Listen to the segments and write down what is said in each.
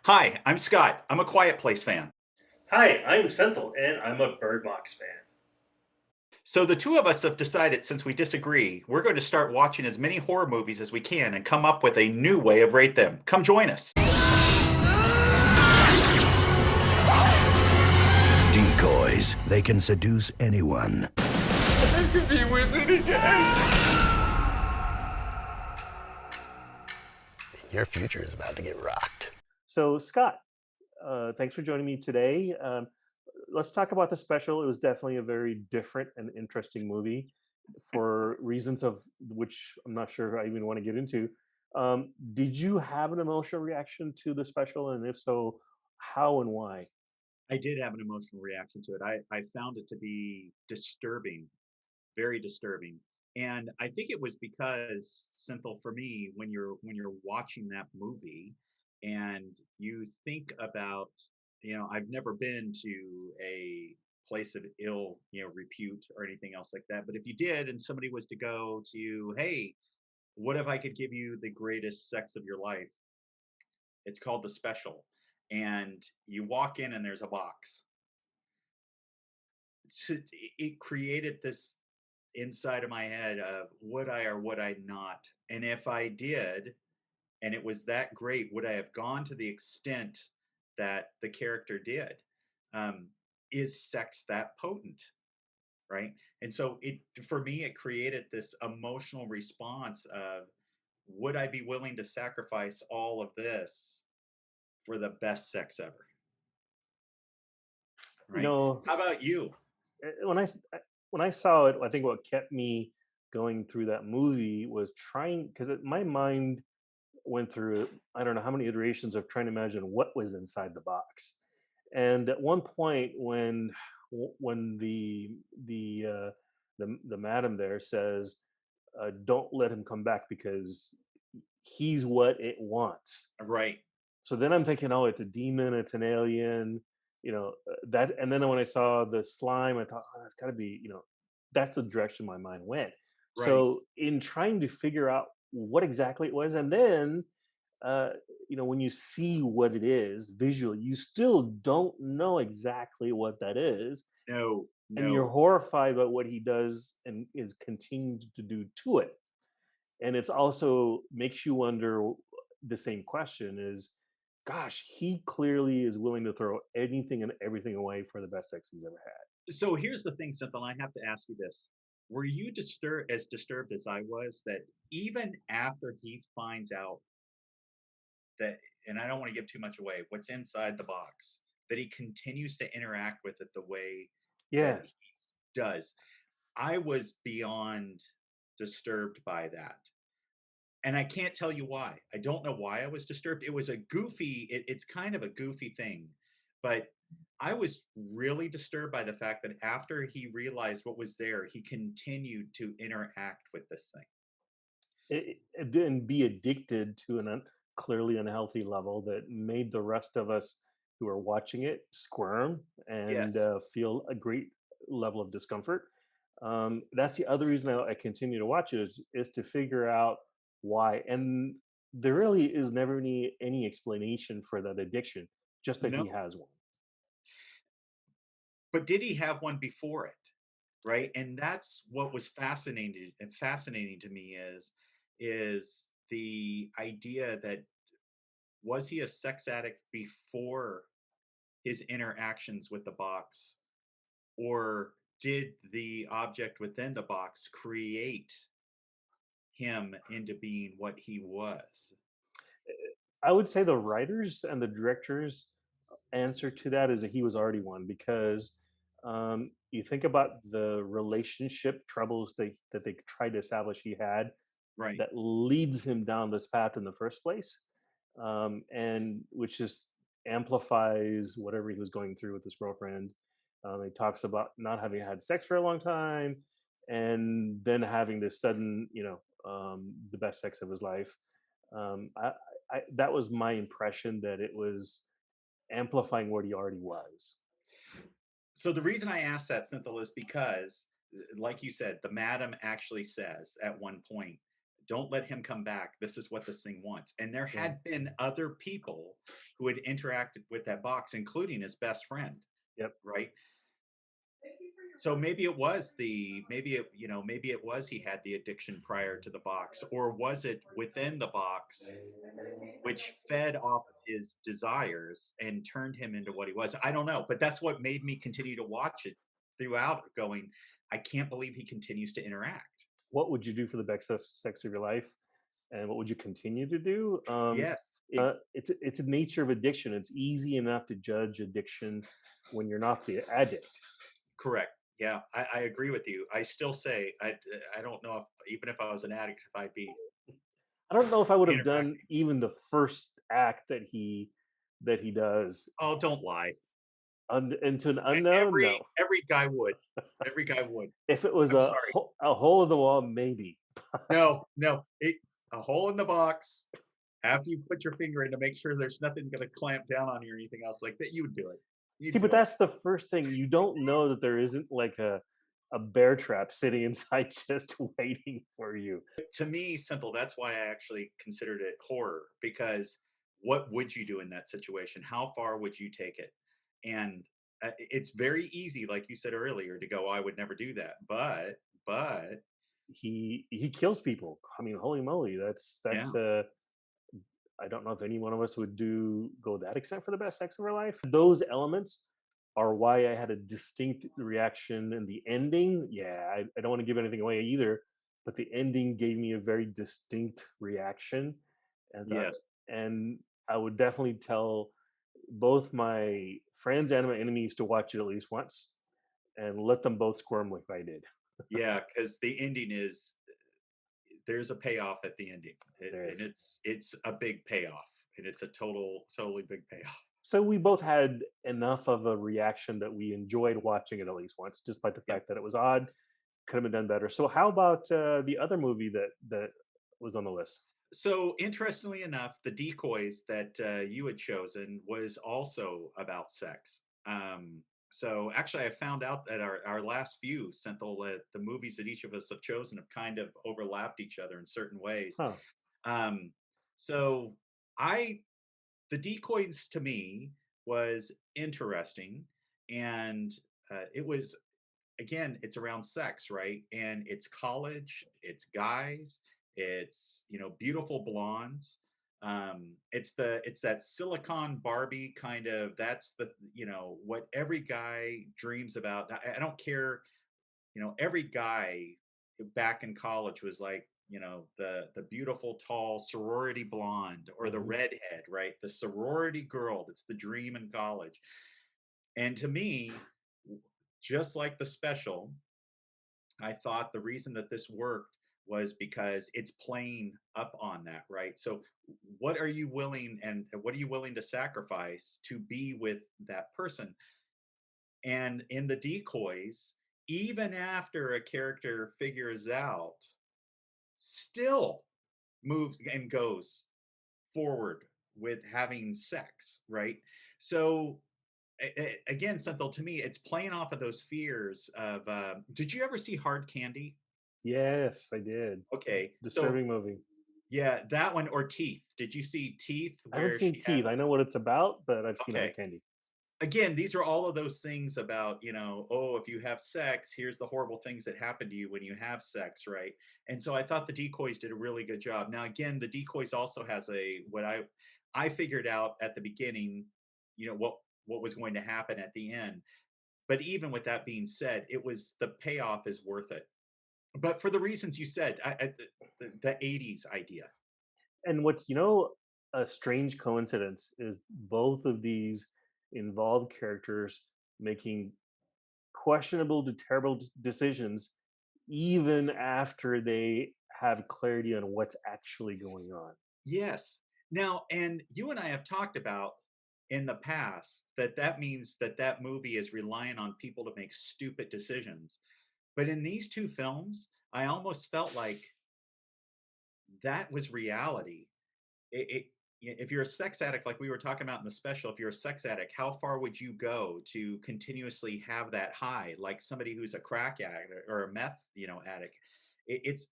Hi, I'm Scott. I'm a Quiet Place fan. Hi, I'm Senthil, and I'm a Bird Box fan. So the two of us have decided since we disagree, we're going to start watching as many horror movies as we can and come up with a new way of rate them. Come join us. Decoys. They can seduce anyone. I could be with it again. Your future is about to get rocked. So, Scott, thanks for joining me today. Let's talk about the special. It was definitely a very different and interesting movie for reasons of which I'm not sure I even want to get into. Did you have an emotional reaction to the special? And if so, how and why? I did have an emotional reaction to it. I found it to be disturbing, very disturbing. And I think it was because simple for me when you're watching that movie and you think about, I've never been to a place of ill, repute or anything else like that. But if you did and somebody was to go to you, hey, what if I could give you the greatest sex of your life? It's called the special. And you walk in and there's a box. It created this inside of my head of would I or would I not? And if I did, and it was that great, would I have gone to the extent that the character did? Um, is sex that potent? Right. And so it for me, it created this emotional response of would I be willing to sacrifice all of this for the best sex ever? You Right. know, How about you? when I saw it, I think what kept me going through that movie was trying because my mind went through I don't know how many iterations of trying to imagine what was inside the box. And at one point, when the madam there says, "Don't let him come back because he's what it wants." Right. So then I'm thinking, "Oh, it's a demon, it's an alien." That, and then when I saw the slime, I thought, "Oh, that's got to be," that's the direction my mind went. Right. So in trying to figure out what exactly it was, and then uh, when you see what it is visually, you still don't know exactly what that is, No, and you're no. horrified by what he does and is continuing to do to it. And it's also makes you wonder the same question is, gosh, he clearly is willing to throw anything and everything away for the best sex he's ever had. So here's the thing, Cynthia, I have to ask you this. Were you disturbed as I was that even after he finds out that, and I don't want to give too much away, what's inside the box, that he continues to interact with it the way that Yeah. he does? I was beyond disturbed by that. And I can't tell you why. I don't know why I was disturbed. It was a goofy, it's kind of a goofy thing, but I was really disturbed by the fact that after he realized what was there, he continued to interact with this thing. It didn't be addicted to an clearly unhealthy level that made the rest of us who are watching it squirm and Yes. feel a great level of discomfort. That's the other reason I continue to watch it is to figure out why. And there really is never any explanation for that addiction, just that he No, has one. but did he have one before it? Right? And that's what was fascinating to me is the idea that was he a sex addict before his interactions with the box, or did the object within the box create him into being what he was? I would say the writers and the directors answer to that is that he was already one because you think about the relationship troubles that they tried to establish he had Right. that leads him down this path in the first place, and which just amplifies whatever he was going through with his girlfriend. He talks about not having had sex for a long time, and then having this sudden, the best sex of his life. That was my impression that it was amplifying what he already was. So the reason I asked that, Cynthia, is because, like you said, the madam actually says at one point don't let him come back. This is what this thing wants. And there Yeah. had been other people who had interacted with that box, including his best friend, Yep. right? So maybe it was maybe it was he had the addiction prior to the box, or was it within the box which fed off of his desires and turned him into what he was. I don't know, but that's what made me continue to watch it throughout, going, I can't believe he continues to interact. What would you do for the best sex of your life, and what would you continue to do? Yes, It's a nature of addiction. It's easy enough to judge addiction when you're not the addict. correct. Yeah, I agree with you. I still say I don't know if even if I was an addict, if I'd be I don't know if I would have done interacting. even the first act that he does. Oh, don't lie. Into an unknown. No. Every guy would. Every guy would. If it was I'm sorry. a hole in the wall, maybe. No, no. A hole in the box after you put your finger in to make sure there's nothing going to clamp down on you or anything else like that. You would do it. See, You'd but do it. that's the first thing. You don't know that there isn't like a bear trap sitting inside just waiting for you. To me, simple. That's why I actually considered it horror, because what would you do in that situation? How far would you take it? And it's very easy, like you said earlier, to go, I would never do that. But He kills people. I mean, holy moly, yeah, I don't know if any one of us would go that extent for the best sex of our life. Those elements are why I had a distinct reaction in the ending. Yeah, I don't want to give anything away either, but the ending gave me a very distinct reaction, and yes. and I would definitely tell both my friends and my enemies to watch it at least once, and let them both squirm like I did. Yeah, because the ending is there's a payoff at the ending, There and is. it's a big payoff, and it's a totally big payoff. So we both had enough of a reaction that we enjoyed watching it at least once, despite the Yep. fact that it was odd. Could have been done better. So how about the other movie that was on the list? So interestingly enough, the decoys that you had chosen was also about sex. So actually, I found out that our last few, Senthil, the movies that each of us have chosen have kind of overlapped each other in certain ways. Huh. Um, so I the decoys to me was interesting, and it was, again, it's around sex, right? And it's college, it's guys, it's beautiful blondes. It's that silicon Barbie kind of, that's the what every guy dreams about. I don't care, every guy back in college was like, the beautiful tall sorority blonde, or the Mhm. redhead, right? The sorority girl, that's the dream in college. And to me, just like the special, I thought the reason that this worked was because it's playing up on that, right? So what are you willing to sacrifice to be with that person? And in the decoys, even after a character figures out, still moves and goes forward with having sex, right? So again, Senthil, to me, it's playing off of those fears of. Did you ever see Hard Candy? Yes, I did. Okay, so Disturbing movie. yeah, that one, or Teeth. Did you see Teeth, I haven't where seen she Teeth. I has? know what it's about, but I've seen Okay, Hard Candy. again, these are all of those things about, oh, if you have sex, here's the horrible things that happen to you when you have sex, right? And so I thought the decoys did a really good job. Now, again, the decoys also has what I figured out at the beginning, what was going to happen at the end. But even with that being said, the payoff is worth it. But for the reasons you said, the 80s idea. And what's a strange coincidence is both of these involve characters making questionable to terrible decisions even after they have clarity on what's actually going on. Yes. Now, and you and I have talked about in the past that means that movie is relying on people to make stupid decisions. But in these two films, I almost felt like that was reality. If you're a sex addict, like we were talking about in the special, if you're a sex addict, how far would you go to continuously have that high? Like somebody who's a crack addict or a meth, addict, it's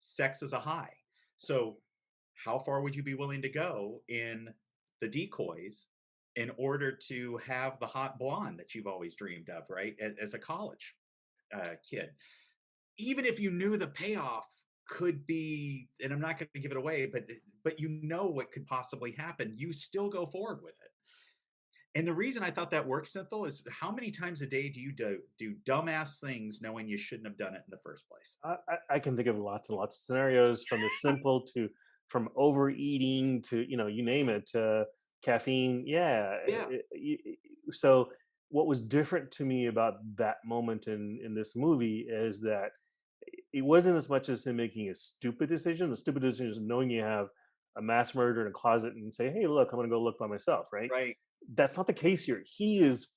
sex is a high. So how far would you be willing to go in the Decoys in order to have the hot blonde that you've always dreamed of, right? As a college kid, even if you knew the payoff could be, and I'm not going to give it away, but you know what could possibly happen, you still go forward with it. And the reason I thought that worked, Synthel, is how many times a day do you do dumbass things knowing you shouldn't have done it in the first place? I can think of lots and lots of scenarios, from the simple to from overeating to, you name it, caffeine. Yeah. Yeah. So what was different to me about that moment in this movie is that it wasn't as much as him making a stupid decision. The stupid decision is knowing you have a mass murderer in a closet and say, "Hey, look, I'm going to go look by myself." Right? Right. That's not the case here. He is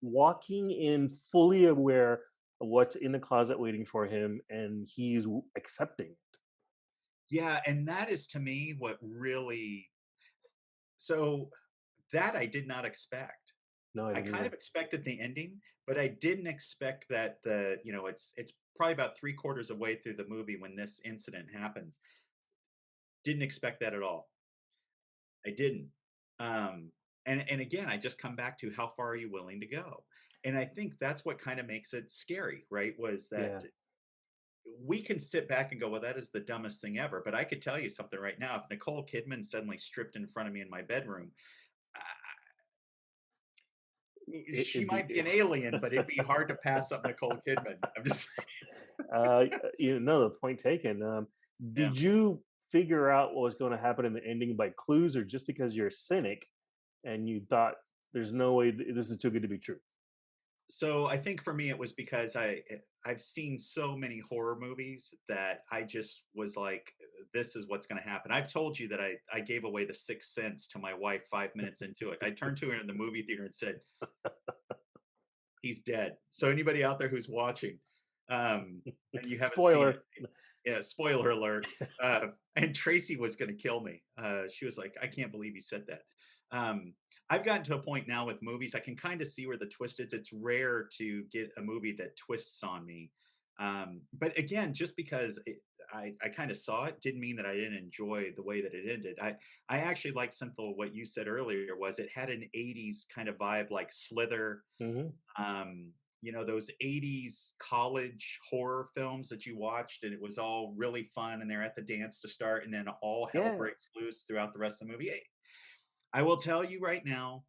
walking in fully aware of what's in the closet waiting for him, and he's accepting it. Yeah, and that is to me what really, so that I did not expect. No, I I didn't kind either. of expected the ending, but I didn't expect that it's probably about three-quarters of way through the movie when this incident happens. Didn't expect that at all. I didn't. Um, and again, I just come back to how far are you willing to go? And I think that's what kind of makes it scary, right? Was that Yeah. we can sit back and go, well, that is the dumbest thing ever. But I could tell you something right now. If Nicole Kidman suddenly stripped in front of me in my bedroom, uh, she It'd be. might be an alien, but it'd be hard to pass up Nicole Kidman. I'm just, uh, the point taken. yeah. Did you figure out what was going to happen in the ending by clues, or just because you're a cynic and you thought there's no way this is too good to be true? So I think for me, it was because I've seen so many horror movies that I just was like, this is what's going to happen. I've told you that I gave away the Sixth Sense to my wife 5 minutes into it. I turned to her in the movie theater and said, he's dead. So anybody out there who's watching, and you haven't seen it, Spoiler. yeah, spoiler alert. Uh, and Tracy was going to kill me. She was like, I can't believe he said that. Um, I've gotten to a point now with movies, I can kind of see where the twist is. It's rare to get a movie that twists on me. But again, just because I kind of saw it didn't mean that I didn't enjoy the way that it ended. I actually like simple what you said earlier was it had an 80s kind of vibe like Slither, Hmm. those 80s college horror films that you watched and it was all really fun and they're at the dance to start and then all hell Yeah. breaks loose throughout the rest of the movie. I will tell you right now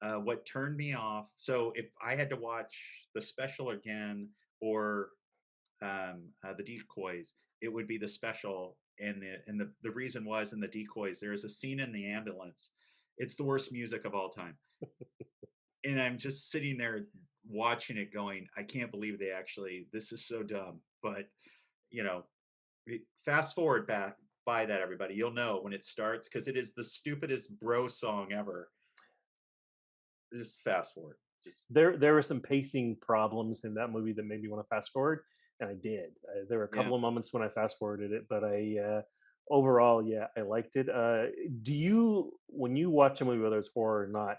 what turned me off. So if I had to watch the special again or the Decoys, it would be the special. And the reason was in the Decoys, there is a scene in the ambulance. It's the worst music of all time, and I'm just sitting there watching it going, I can't believe they actually, this is so dumb. But, you know, fast forward back by that, everybody. You'll know when it starts because it is the stupidest bro song ever. Just fast forward. Just, There were some pacing problems in that movie that made me want to fast forward, and I did. There were a yeah. couple of moments when I fast forwarded it, but overall, yeah, I liked it. Do you, when you watch a movie, whether it's horror or not,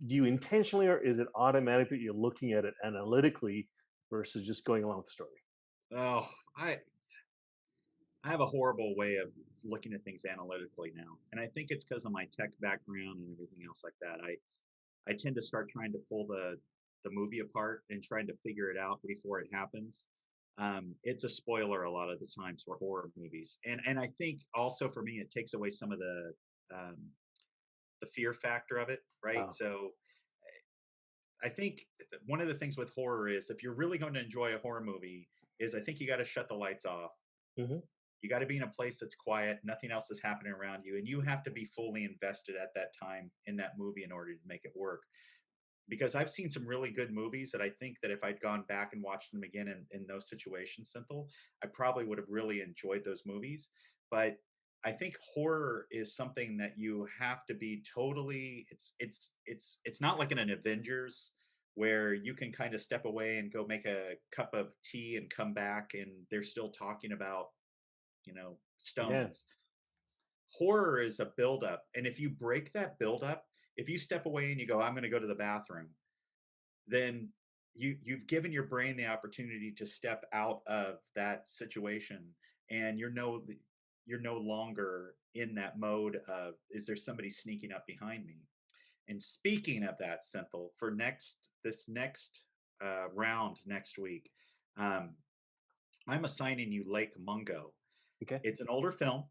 do you intentionally, or is it automatic that you're looking at it analytically versus just going along with the story? Oh, I have a horrible way of looking at things analytically now. And I think it's because of my tech background and everything else like that. I tend to start trying to pull the movie apart and trying to figure it out before it happens. It's a spoiler a lot of the times for horror movies, and I think also for me it takes away some of um, the fear factor of it, right? Oh. So I think one of the things with horror is if you're really going to enjoy a horror movie, is I think you got to shut the lights off. Hmm. You got to be in a place that's quiet, nothing else is happening around you, and you have to be fully invested at that time in that movie in order to make it work. Because I've seen some really good movies that I think that if I'd gone back and watched them again in those situations, Simple, I probably would have really enjoyed those movies. But I think horror is something that you have to be totally. It's not like in an Avengers where you can kind of step away and go make a cup of tea and come back and they're still talking about Yeah. stones. Horror is a buildup, and if you break that buildup, if you step away and you go, I'm going to go to the bathroom, then you've given your brain the opportunity to step out of that situation, and you're no longer in that mode of, is there somebody sneaking up behind me? And speaking of that, Senthil, for this next round next week, um, I'm assigning you Lake Mungo. Okay. It's an older film.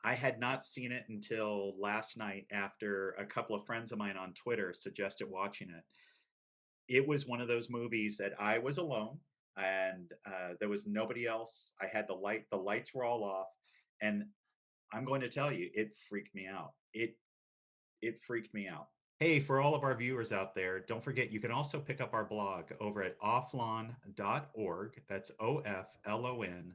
I had not seen it until last night after a couple of friends of mine on Twitter suggested watching it. It was one of those movies that I was alone and there was nobody else. I had the lights were all off, and I'm going to tell you, it freaked me out. It freaked me out. Hey, for all of our viewers out there, don't forget you can also pick up our blog over at offlon.org. That's OFLON.org,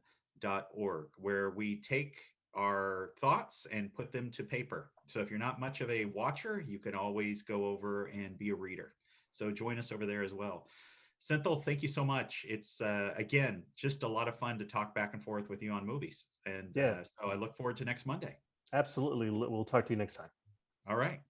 where we take our thoughts and put them to paper. So if you're not much of a watcher, you can always go over and be a reader. So join us over there as well. Senthil, thank you so much. It's, again, just a lot of fun to talk back and forth with you on movies. And Yeah. so I look forward to next Monday. Absolutely. We'll talk to you next time. All right.